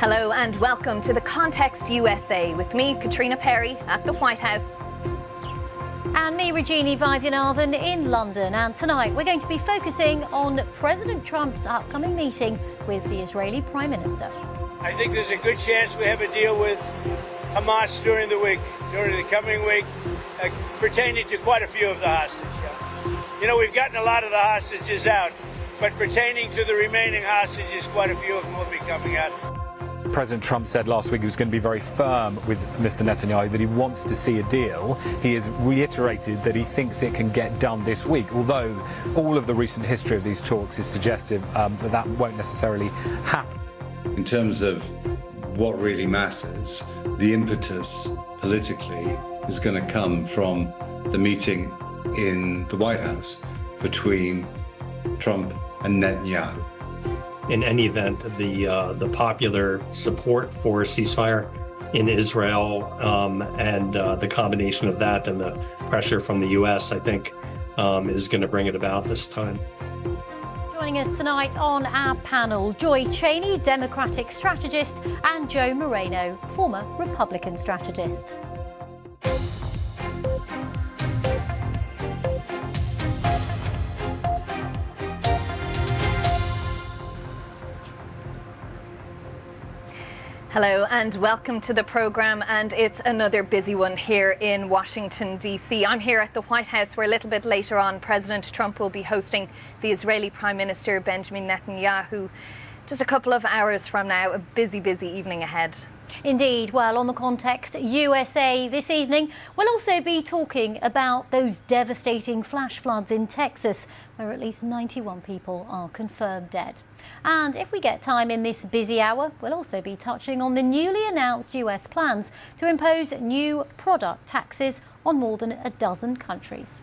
Hello and welcome to The Context USA with me, Caitríona Perry, at the White House. And me, Rajini, Vaidyanathan in London. And tonight we're going to be focusing on President Trump's upcoming meeting with the Israeli Prime Minister. I think there's a good chance we have a deal with Hamas during the coming week, pertaining to quite a few of the hostages. You know, we've gotten a lot of the hostages out, but pertaining to the remaining hostages, quite a few of them will be coming out. President Trump said last week he was going to be very firm with Mr. Netanyahu, that he wants to see a deal. He has reiterated that he thinks it can get done this week, although all of the recent history of these talks is suggestive that won't necessarily happen. In terms of what really matters, the impetus politically is going to come from the meeting in the White House between Trump and Netanyahu. In any event, the popular support for a ceasefire in Israel and the combination of that and the pressure from the U.S., I think, is going to bring it about this time. Joining us tonight on our panel, Joy Cheney, Democratic strategist, and Joe Moreno, former Republican strategist. Hello and welcome to the programme, and it's another busy one here in Washington DC. I'm here at the White House where a little bit later on President Trump will be hosting the Israeli Prime Minister Benjamin Netanyahu just a couple of hours from now. A busy evening ahead. Indeed. Well, on the Context USA this evening, we'll also be talking about those devastating flash floods in Texas, where at least 91 people are confirmed dead. And if we get time in this busy hour, we'll also be touching on the newly announced US plans to impose new product taxes on more than a dozen countries.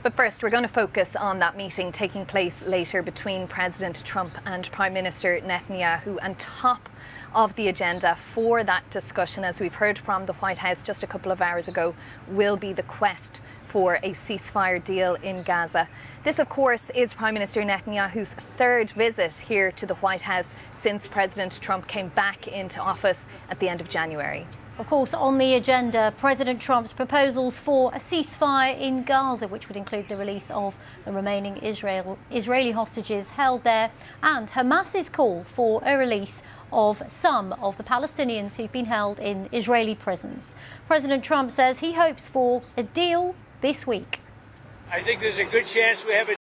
But first, we're going to focus on that meeting taking place later between President Trump and Prime Minister Netanyahu. And top of the agenda for that discussion, as we've heard from the White House just a couple of hours ago, will be the quest for a ceasefire deal in Gaza. This, of course, is Prime Minister Netanyahu's third visit here to the White House since President Trump came back into office at the end of January. Of course, on the agenda, President Trump's proposals for a ceasefire in Gaza, which would include the release of the remaining Israeli hostages held there, and Hamas's call for a release of some of the Palestinians who've been held in Israeli prisons. President Trump says he hopes for a deal this week. I think there's a good chance we have a